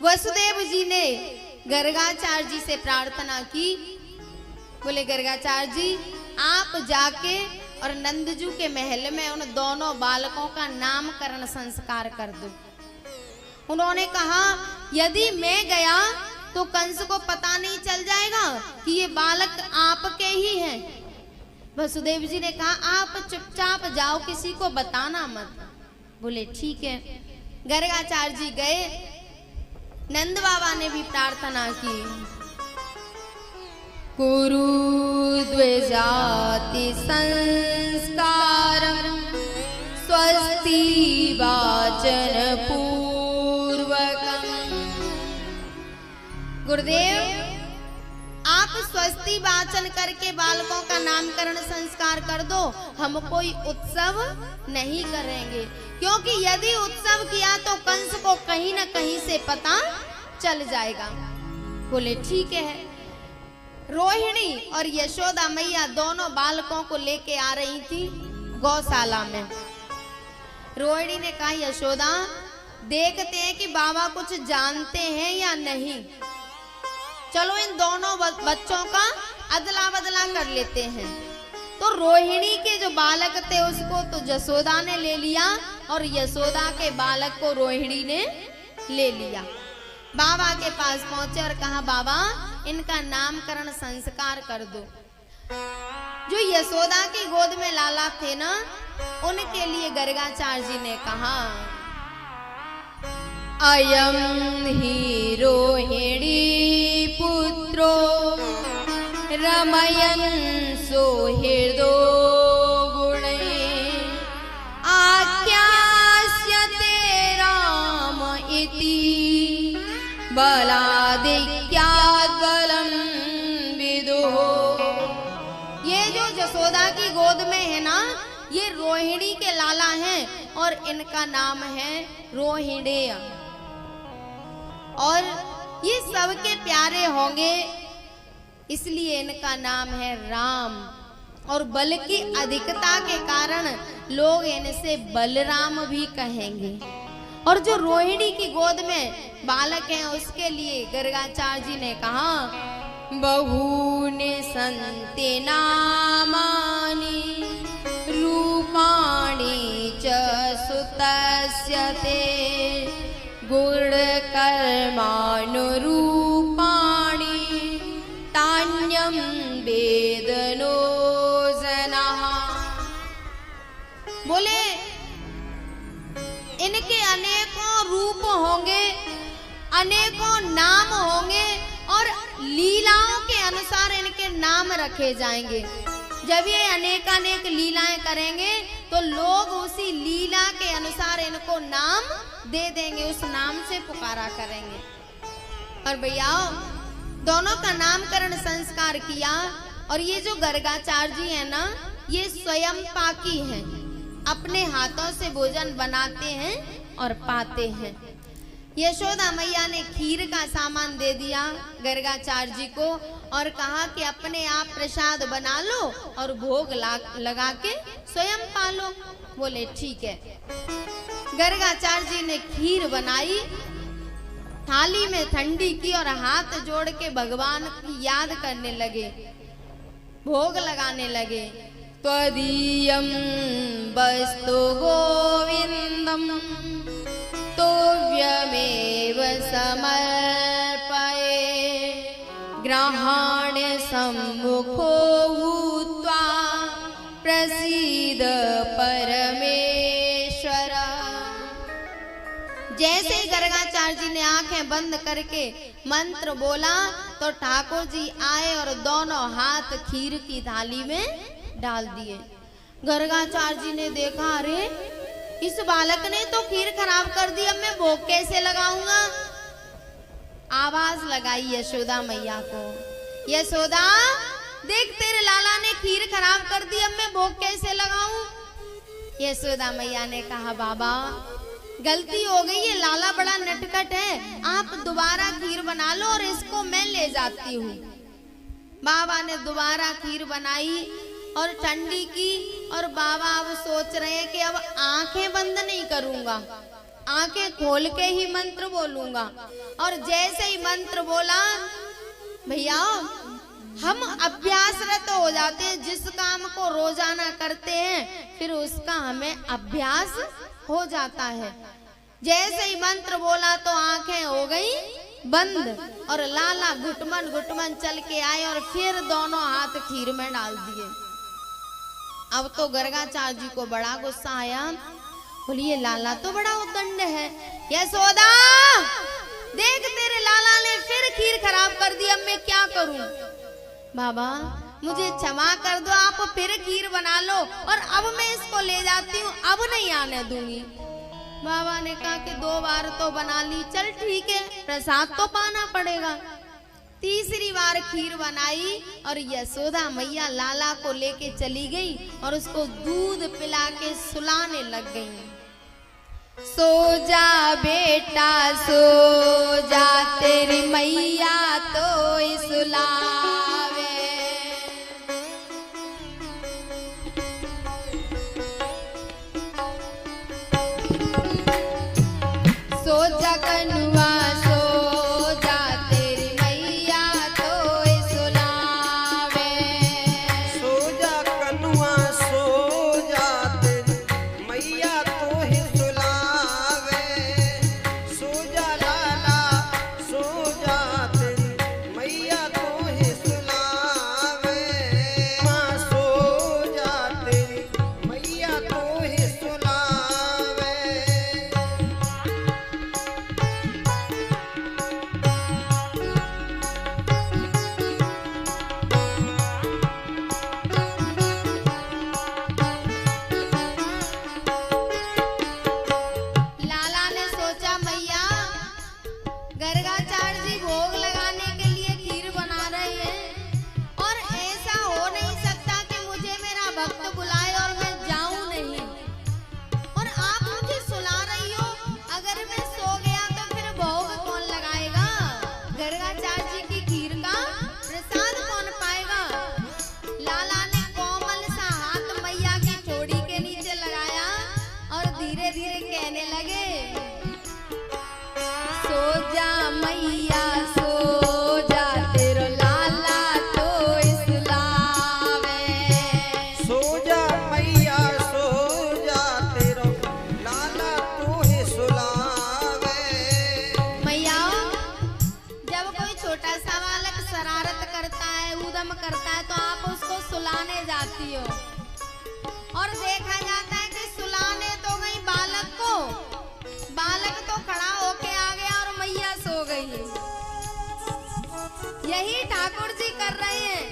वसुदेव जी ने गर्गाचार्य जी से प्रार्थना की। बोले गर्गाचार्य जी आप जाके और नंदजू के महल में उन दोनों बालकों का नामकरण संस्कार कर दो। उन्होंने कहा यदि मैं गया तो कंस को पता नहीं चल जाएगा कि ये बालक आपके ही हैं। वसुदेव जी ने कहा आप चुपचाप जाओ, किसी को बताना मत। बोले ठीक है। गर्गाचार्य जी गए। नंद बाबा ने भी प्रार्थना की। कुरु द्विजाति संस्कारं स्वस्ति वाचन पूर्वकम्। गुरुदेव आप स्वस्ति वाचन करके बालकों का नामकरण संस्कार कर दो, हम कोई उत्सव नहीं करेंगे, क्योंकि यदि उत्सव किया तो कंस को कहीं न कहीं से पता चल जाएगा। बोले ठीक है। रोहिणी और यशोदा मैया दोनों बालकों को लेके आ रही थी गौशाला में। रोहिणी ने कहा यशोदा देखते हैं कि बाबा कुछ जानते हैं या नहीं, चलो इन दोनों बच्चों का अदला बदला कर लेते हैं। तो रोहिणी के जो बालक थे उसको तो यशोदा ने ले लिया और यशोदा के बालक को रोहिणी ने ले लिया। बाबा के पास पहुंचे और कहा बाबा इनका नामकरण संस्कार कर दो। जो यशोदा की गोद में लाला थे ना, उनके लिए गर्गाचार्य जी ने कहा अयम ही रोहिणी पुत्रो रमयन् सुहृदो गुणे आख्यास्यते राम इति बलादिक्यात् बलं विदुः। ये जो यशोदा की गोद में है ना, ये रोहिणी के लाला हैं और इनका नाम है रोहिणेय, और ये सबके प्यारे होंगे इसलिए इनका नाम है राम। और बल की अधिकता के कारण लोग इनसे बलराम भी कहेंगे। और जो रोहिणी की गोद में बालक हैं उसके लिए गर्गाचार्य जी ने कहा बहूनि सन्ति नामानि रूपाणि च सुतस्य ते गुणकर्मानुरूपाणि तान्यं वेदनो जनः। बोले इनके अनेकों रूप होंगे, अनेकों नाम होंगे और लीलाओं के अनुसार इनके नाम रखे जाएंगे। जब ये अनेकानेक लीलाएं करेंगे तो लोग उसी लीला के अनुसार इनको नाम दे देंगे, उस नाम से पुकारा करेंगे। और भैया दोनों का नामकरण संस्कार किया। और ये जो गर्गाचार्य जी है ना, ये स्वयं पाकी हैं, अपने हाथों से भोजन बनाते हैं और पाते हैं। यशोदा मैया ने खीर का सामान दे दिया गर्गाचार्य जी को और कहा कि अपने आप प्रसाद बना लो और भोग लगा के स्वयं पालो। बोले ठीक है। गर्गाचार्य जी ने खीर बनाई, थाली में ठंडी की और हाथ जोड़ के भगवान की याद करने लगे, भोग लगाने लगे। त्वदीयं वस्तु गोविंदम तोव्यमेव समर्पये ग्रहाण सम्मुखो भूत्वा प्रसीद परमेश्वर। जैसे ही गर्गाचार्य जी ने आंखें बंद करके मंत्र बोला तो ठाकुर जी आए और दोनों हाथ खीर की थाली में डाल दिए। गर्गाचार्य जी ने देखा अरे इस बालक ने तो खीर खराब कर दी, अब मैं भोग कैसे लगाऊंगा। आवाज लगाई यशोदा मैया को, यशोदा देख तेरे लाला ने खीर खराब कर दी, अब मैं भोग कैसे लगाऊं। यशोदा मैया ने कहा बाबा गलती हो गई है, लाला बड़ा नटखट है, आप दोबारा खीर बना लो और इसको मैं ले जाती हूँ। बाबा ने दोबारा खीर बनाई और ठंडी की और बाबा अब सोच रहे हैं कि अब आंखें बंद नहीं करूंगा, आंखें खोल के ही मंत्र बोलूंगा। और जैसे ही मंत्र बोला भैया हम अभ्यासरत हो जाते हैं। जिस काम को रोजाना करते हैं फिर उसका हमें अभ्यास हो जाता है। जैसे ही मंत्र बोला तो आंखें हो गई बंद और लाला घुटमन घुटमन चल के आए और फिर दोनों हाथ खीर में डाल दिए। अब तो गर्गाचार्य जी को बड़ा गुस्सा आया। बोलिए लाला तो बड़ा उद्दंड है। यशोदा देख तेरे लाला ने फिर खीर खराब कर दी, अब मैं क्या करूं? बाबा मुझे क्षमा कर दो, आप फिर खीर बना लो और अब मैं इसको ले जाती हूँ, अब नहीं आने दूंगी। बाबा ने कहा कि 2 बार तो बना ली, चल ठीक है प्रसाद तो पाना पड़ेगा। तीसरी बार खीर बनाई और यशोदा मैया लाला को लेके चली गई और उसको दूध पिला के सुलाने लग गई। सो जा बेटा सो जा, तेरी मैया तो सुलावे। सो जा कनुआ सो जा, तेरी मैया तो सुलावे। सो जा कनुआ सो जा, तेरी मैया तो ही सुलावे। सो जा लाला सो जा, तेरी मैया तो ही सुलावे। माँ सो जा, तेरी मैया तो ही सुलावे। लाला ने सोचा मैया गर्गाचार्य जी भोग लगाने के लिए खीर बना रहे हैं और ऐसा हो नहीं सकता कि मुझे मेरा भक्त बुलाए और मैं जाऊं नहीं, और आप मुझे सुला रही हो। अगर मैं सो गया तो फिर भोग कौन लगाएगा? गर्गाचार्य जी की खीर का प्रसाद कौन पाएगा? लाला ने कोमल सा हाथ मैया की ठोड़ी के नीचे लगाया और धीरे धीरे कहने लगे सो जा मैया सो जा, तेरो लाला तो सुलावे। सो जा मैया सो जा, तेरो लाला तू ही सुलावे। मैया जब कोई छोटा सा बालक शरारत करता है उदम करता है तो आप उसको सुलाने जाती हो, और देखा जाता है कि सुलाने तो गई बालक को, बालक तो खड़ा होके आ गया और मैया सो गई। यही ठाकुर जी कर रहे हैं।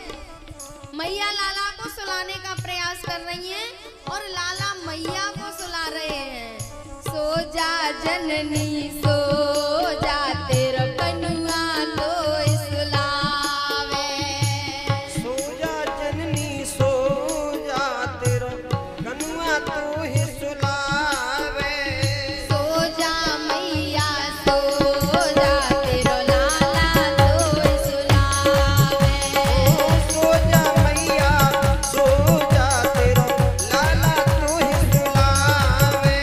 मैया लाला को सुलाने का प्रयास कर रही हैं और लाला मैया को सुला रहे हैं। सो जा जननी सो जा, तेरा कनुआ तो सुलावे। सो जा जननी सो जा, तेरो कनुआ तू ही सुलावे। सो जा मैया सो जा, तेरो लाला तो सुलावे। सो जा मैया सो जा, तेरो लाला तू ही सुलावे।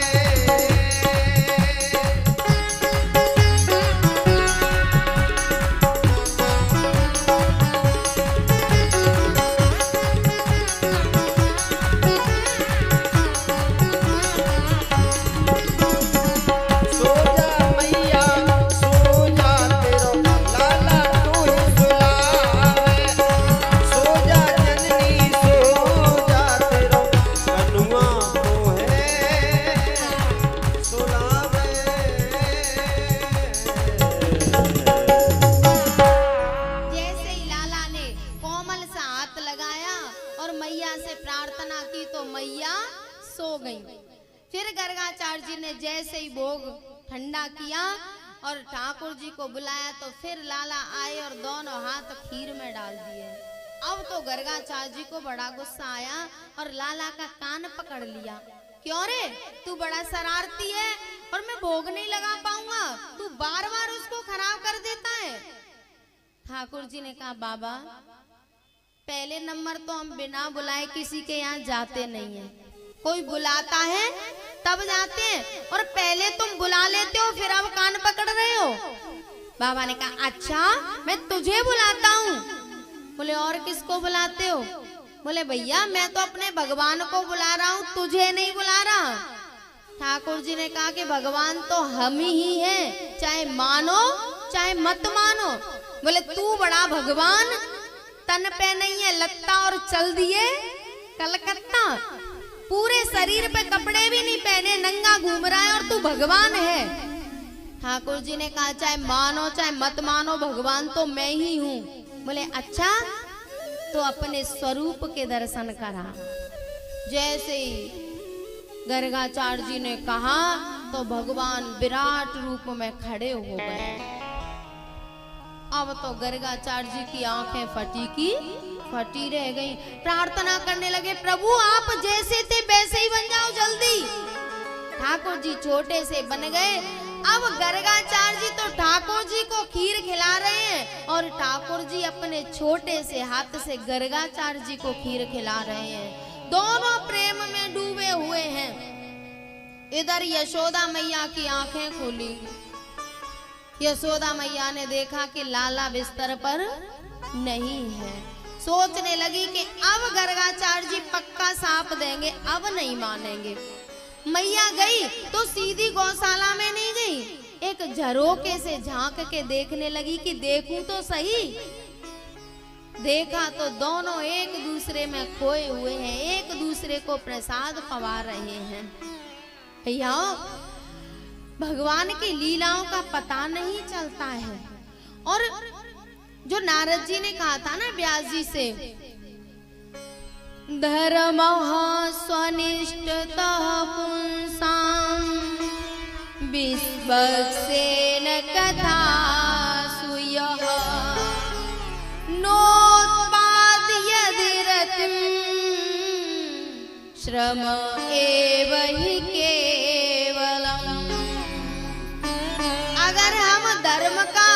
सो जा मैया सो जा, तेरो लाला तू ही सुलावे। सो जा जननी सो जा, तेरो कनुआ तो है सुलावे। जैसे ही लाला ने कोमल सा हाथ लगाया और मैया से प्रार्थना की तो मैया सो गई। फिर गर्गाचार्य जी ने जैसे ही भोग ठंडा किया और ठाकुर जी को बुलाया तो फिर लाला आए और दोनों हाथ खीर में डाल दिए। अब तो गर्गाचार्य जी को बड़ा गुस्सा आया और लाला का कान पकड़ लिया। क्यों रे तू बड़ा शरारती है और मैं भोग नहीं लगा पाऊंगा, तू बार बार उसको खराब कर देता है। ठाकुर जी ने कहा बाबा पहले नंबर तो हम बिना बुलाए किसी के यहाँ जाते नहीं हैं, कोई बुलाता है तब जाते हैं, और पहले तुम बुला लेते हो फिर अब कान पकड़ रहे हो। बाबा ने कहा अच्छा मैं तुझे बुलाता हूँ। बोले और किसको बुलाते हो? बोले भैया मैं तो अपने भगवान को बुला रहा हूँ, तुझे नहीं बुला रहा। ठाकुर जी ने कहा कि भगवान तो हम ही हैं, चाहे मानो चाहे मत मानो। बोले तू बड़ा भगवान, तन पे नहीं है लगता और चल दिए कलकत्ता, पूरे शरीर पे कपड़े भी नहीं पहने, नंगा घूम रहा है और तू भगवान है। ठाकुर जी ने कहा चाहे मानो चाहे मत मानो भगवान तो मैं ही हूँ। बोले अच्छा तो अपने स्वरूप के दर्शन करा। जैसे ही गर्गाचार्य जी ने कहा तो भगवान विराट रूप में खड़े हो गए। अब तो गर्गाचार्य जी की आंखें फटी की फटी रह गई। प्रार्थना करने लगे प्रभु आप जैसे थे वैसे ही बन जाओ जल्दी। ठाकुर जी छोटे से बन गए। अब गर्गाचार्य जी तो ठाकुर जी को खीर खिला रहे हैं और ठाकुर जी अपने छोटे से हाथ से गर्गाचार्य जी को खीर खिला रहे हैं। दोनों प्रेम में डूबे हुए हैं। इधर यशोदा मैया की आंखें खुली। यशोदा मैया ने देखा कि लाला बिस्तर पर नहीं है। सोचने लगी कि अब गर्गाचार्य जी पक्का साफ देंगे, अब नहीं मानेंगे। मैया गई तो सीधी गौशाला में नहीं गई, एक झरोके से झांक के देखने लगी कि देखूं तो सही। देखा तो दोनों एक दूसरे में खोए हुए हैं, एक दूसरे को प्रसाद पवा रहे हैं। भैया भगवान की लीलाओं का पता नहीं चलता है। और जो नारद जी ने कहा था ना व्यास जी से, धर्म स्वनिष्ठतः पुंसां विश्वक्सेन कथासु यः नोत्पादयति रतिं श्रम एव हि केवलम्। अगर हम धर्म का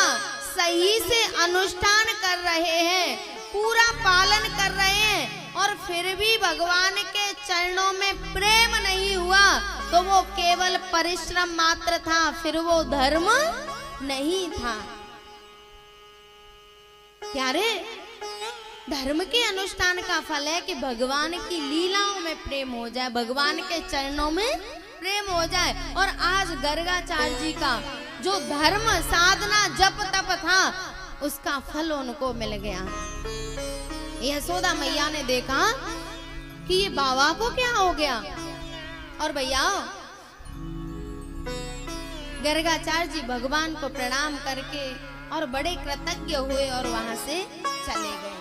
सही से अनुष्ठान कर रहे हैं, पूरा पालन कर रहे हैं और फिर भी भगवान के चरणों में प्रेम नहीं हुआ तो वो केवल परिश्रम मात्र था, फिर वो धर्म नहीं था। प्यारे धर्म के अनुष्ठान का फल है कि भगवान की लीलाओं में प्रेम हो जाए, भगवान के चरणों में प्रेम हो जाए। और आज गर्गाचार्य जी का जो धर्म साधना जप तप था उसका फल उनको मिल गया। यशोदा मैया ने देखा कि ये बाबा को क्या हो गया। और भैया गर्गाचार्य जी भगवान को प्रणाम करके और बड़े कृतज्ञ हुए और वहां से चले गए।